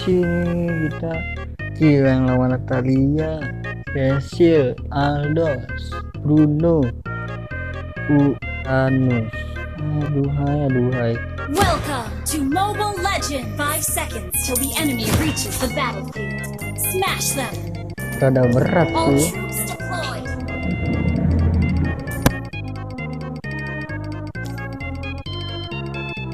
sini kita gila yang lawan Natalia, Cecil, Aldos, Bruno, Uranus. Aduhai. Welcome to Mobile Legend! 5 seconds till the enemy reaches the battlefield. Smash them! Rada berat All sih. troops deployed!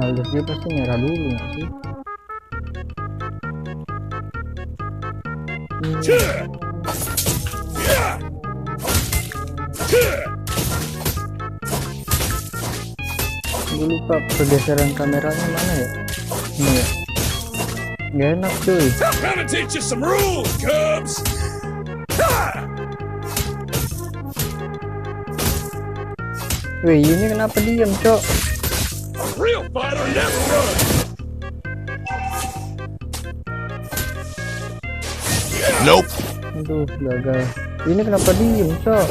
Aldos dia pasti nyerah dulu nggak sih? Gue lupa pergeseran kameranya mana ya? Ini ya. Gak enak cuy. Gonna teach you some rules, Cubs. Wih, ini kenapa diam, Cok? A real fighter never runs. Nope. Aduh, gagal. Ini kenapa diem, Cok?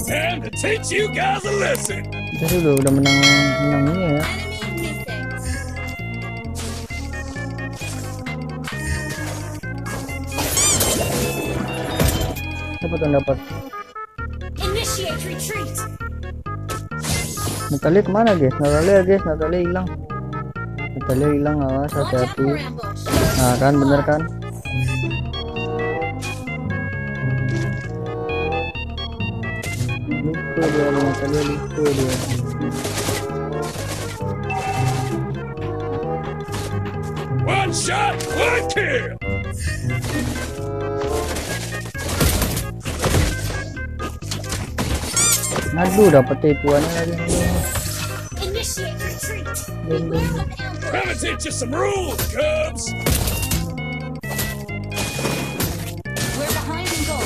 Time to teach you guys a lesson. Kita sih udah menang ini ya. Enemy missing! Dapat. Initiate retreat! Natalia kemana guys? Natalia hilang. Awas Watch out hati-hati. for ambush! Nah kan bener kan? Lupa dia Natalia lupa dia. One shot, one kill. Aduh dapat tipuannya lagi. Initiate retreat! Beware of ambush! Gonna teach you some rules, Cubs. We're behind in goal!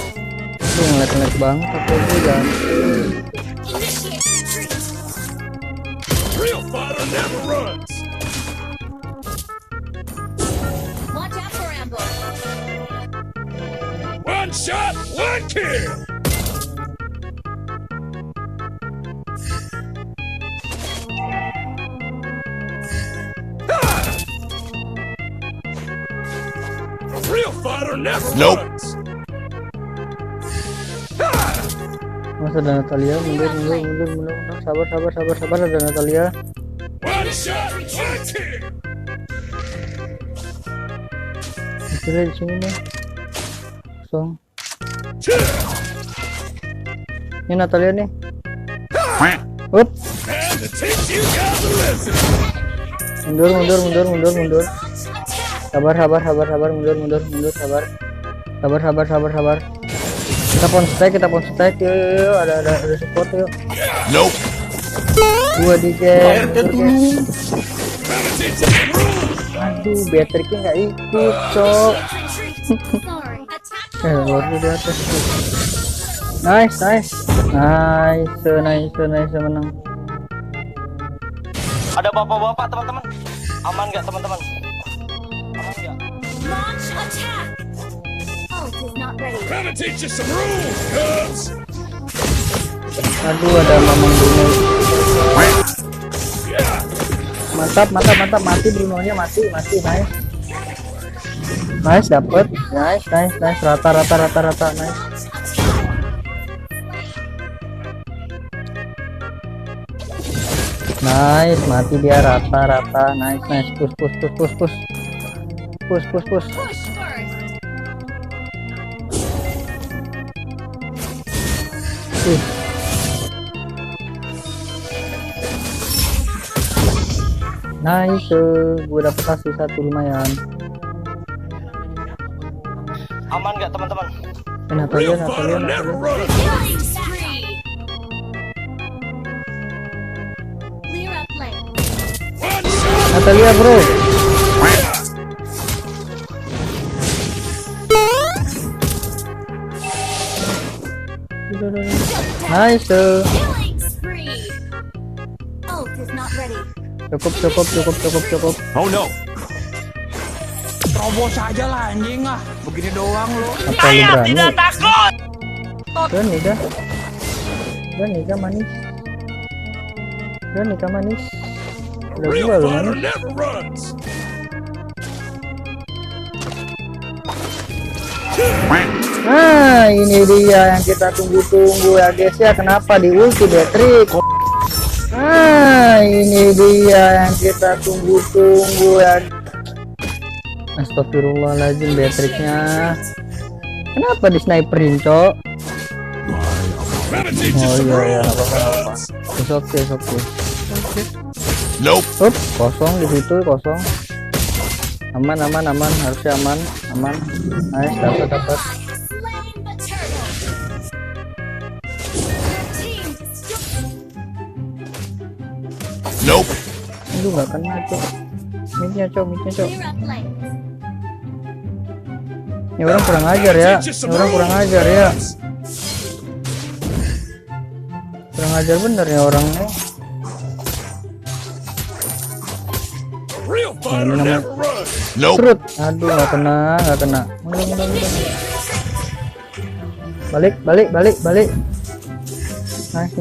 Aduh ngelag banget apa gue jangan. Initiate retreat! Real fighter never runs. Watch out for ambush! One shot, one kill. Real fighter never runs. Masa ada Natalia mundur. Sabar ada Natalia. One shot, one kill. Natalia di sini nih. Kosong. Ini Natalia nih. Up. Time to teach you guys a lesson. Mundur. Sabar, mundur, sabar. Kita pon stack, yuk, ada support yuk. Nope. Gua di game. Gonna teach you some rules. Aduh, Beatrixnya nggak ikut, Cok. Retreat! Sorry. Attack! Baru di atas tuh. Nice, menang. Ada bapak-bapak teman-teman. Aman nggak teman-teman? Aman nggak? Launch attack! Ult is not ready. Gonna teach you some rules, Cubs. Aduh, ada Mamang Bruno. Mantap, mati Brunonya, mati, nice, dapet, nice, rata, nice. Nice, mati dia rata, nice, push. Push first! Nice, gue dapet hasil 1 lumayan. Aman nggak teman-teman? Natalia. Never runs. Killing spree! Clear up lane. One shot. Natalia bro. Nice. Killing spree! Ult is not ready. Cukup. Oh no. Terobos aja lah anjing ah. Begini doang lo. Apa lu berani? takut. Berani kah manis? Udah Real gua lu fighter manis. never runs. Nah, ini dia yang kita tunggu-tunggu ya guys ya. Kenapa di ulti Beatrix? Nah, ini dia yang kita tunggu-tunggu ya. Astagfirullahaladzim, Beatrixnya. Kenapa di sniperin, Cok? Gotta teach you Oh some iya, rules, apa-apa. cubs. It's okay, it's okay. Nope. Up, kosong di situ, kosong. Aman, harusnya aman. Nice, dapat. Slain the turtle. Team destroyed. Nope. Aduh, nggak kena, Cok. Midnya, Cok. Clear up lanes. Ini orang kurang ajar ya. Kurang ajar bener ya orangnya. Real fighter Ini namanya- never runs. Nope. Trut. Aduh, nggak kena. Mundur. Balik. Nice.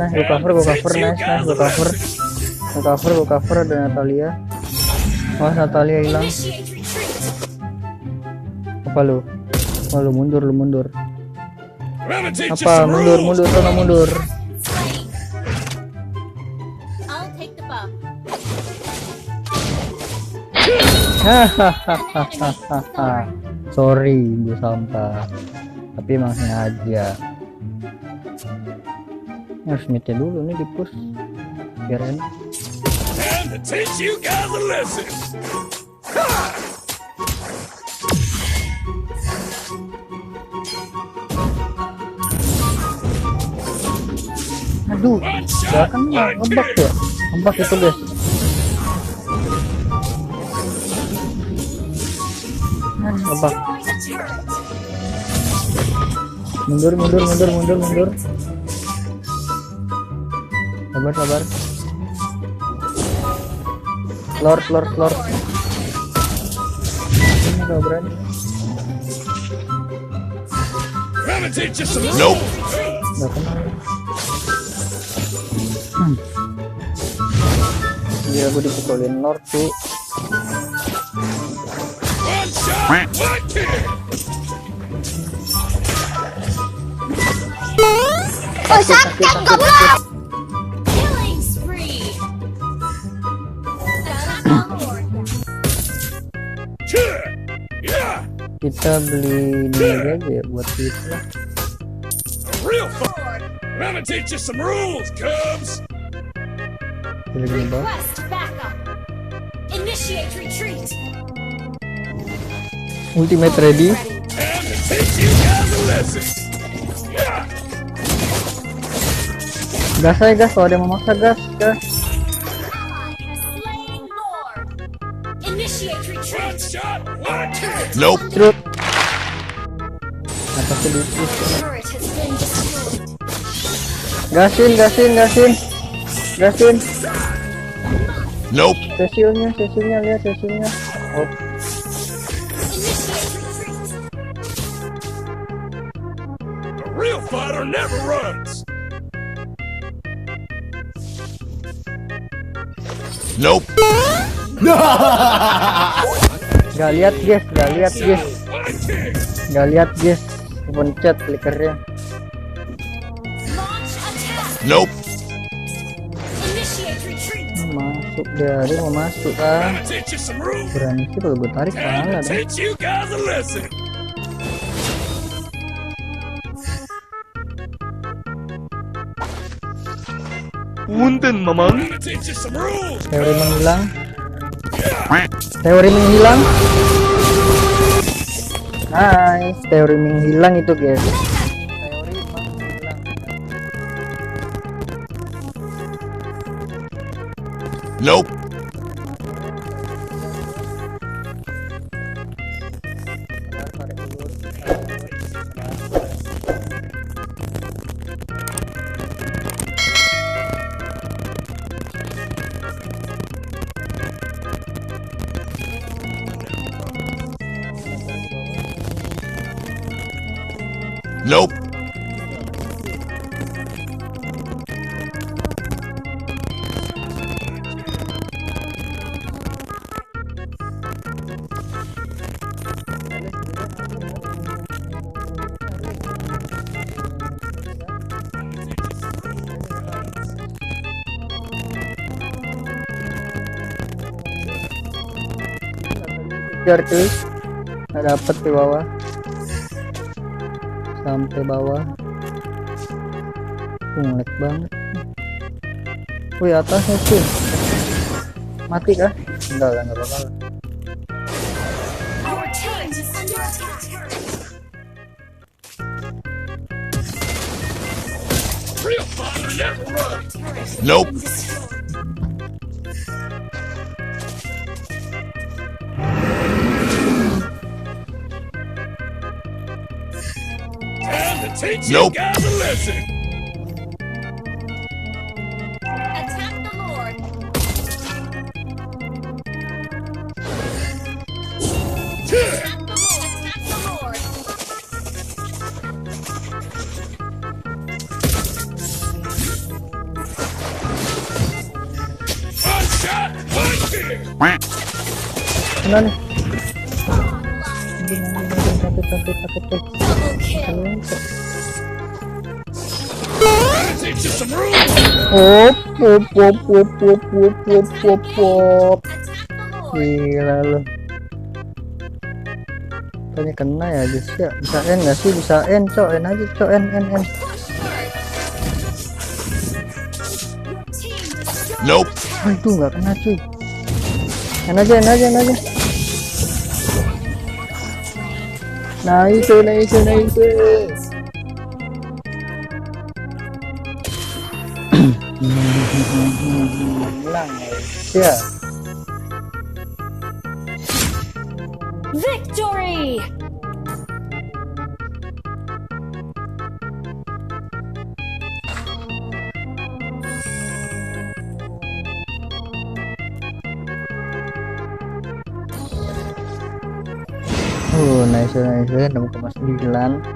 Gue cover. Ada Natalia. Oh, Natalia hilang. Initiate retreat. Apa lu? Oh, lu mundur. Gotta teach you Apa? some Mundur. rules. Sana mundur. Slain. I'll take the buff. Hahaha. Sorry, gue sampah. Tapi emang sengaja. Ini harus midnya dulu nih di push. Biar enak. And to teach you guys a lesson. Aduh, One gak shot, kan one ngebak kill. ya? Ngebak itu guys. Ngebak. Destroy the turret. Mundur. Sabar. Lord. Ini gak berani. Gotta teach you some rules. Nope. Gak kenal. Iya, gue dipukulin Lord tuh. One shot, one kill. Sakit. Killing spree. Attack on board. Yeah. Kita beli ini aja ya buat itu lah. A real fighter. Gotta teach you some rules, cubs. Beli gini bawah. Request backup. Initiate retreat. Ultimate ready. And to teach you guys a lesson. Yeah. Gas aja gas, kalau ada yang memaksa gas. Ally has slain Lord. Initiate One retreat. shot, one kill. Nope. Trut. Atasnya di Turret has been destroyed. gasin. Nope. Sesilnya lihat sesilnya. Oh, Initiate retreat. A real fighter never runs. Nope. Gak lihat guys. One kill. Pencet flickernya. Launch attack. Nope. Initiate retreat. Masuk dia mau masuk kan. Gotta teach you some rules. Berani sih kalau gue tarik And kalah to deh. teach you guys a lesson. Gotta teach you some rules. Teori menghilang. Nice, teori menghilang itu guys. Teori menghilang. Nope. Nope. kejar cuy, nggak dapet di bawah, sampai bawah. Ngelag banget. Wih, atasnya cuy, mati kah? Enggak lah, nggak bakal. Your team is under attack. Real fire never runs. Nope. Time to teach Nope. you guys a lesson. Attack the Lord. Attack the Lord. One shot, one kill. Mana nih? Double kill. Gonna teach you some rules. Hop, hop, hop, hop, hop, hop, hop, hop, hop. Attack the Lord. Gila lu. Tanya kena ya guys ya. Bisa N nggak sih? Bisa N, cok. N aja, cok. N. Push hard. Your team destroyed Nope. Oh, itu nggak kena cuy. N aja, N aja, N aja. Nice, nice, nice. Hilang ya. victory. Nice, nice. 6,9.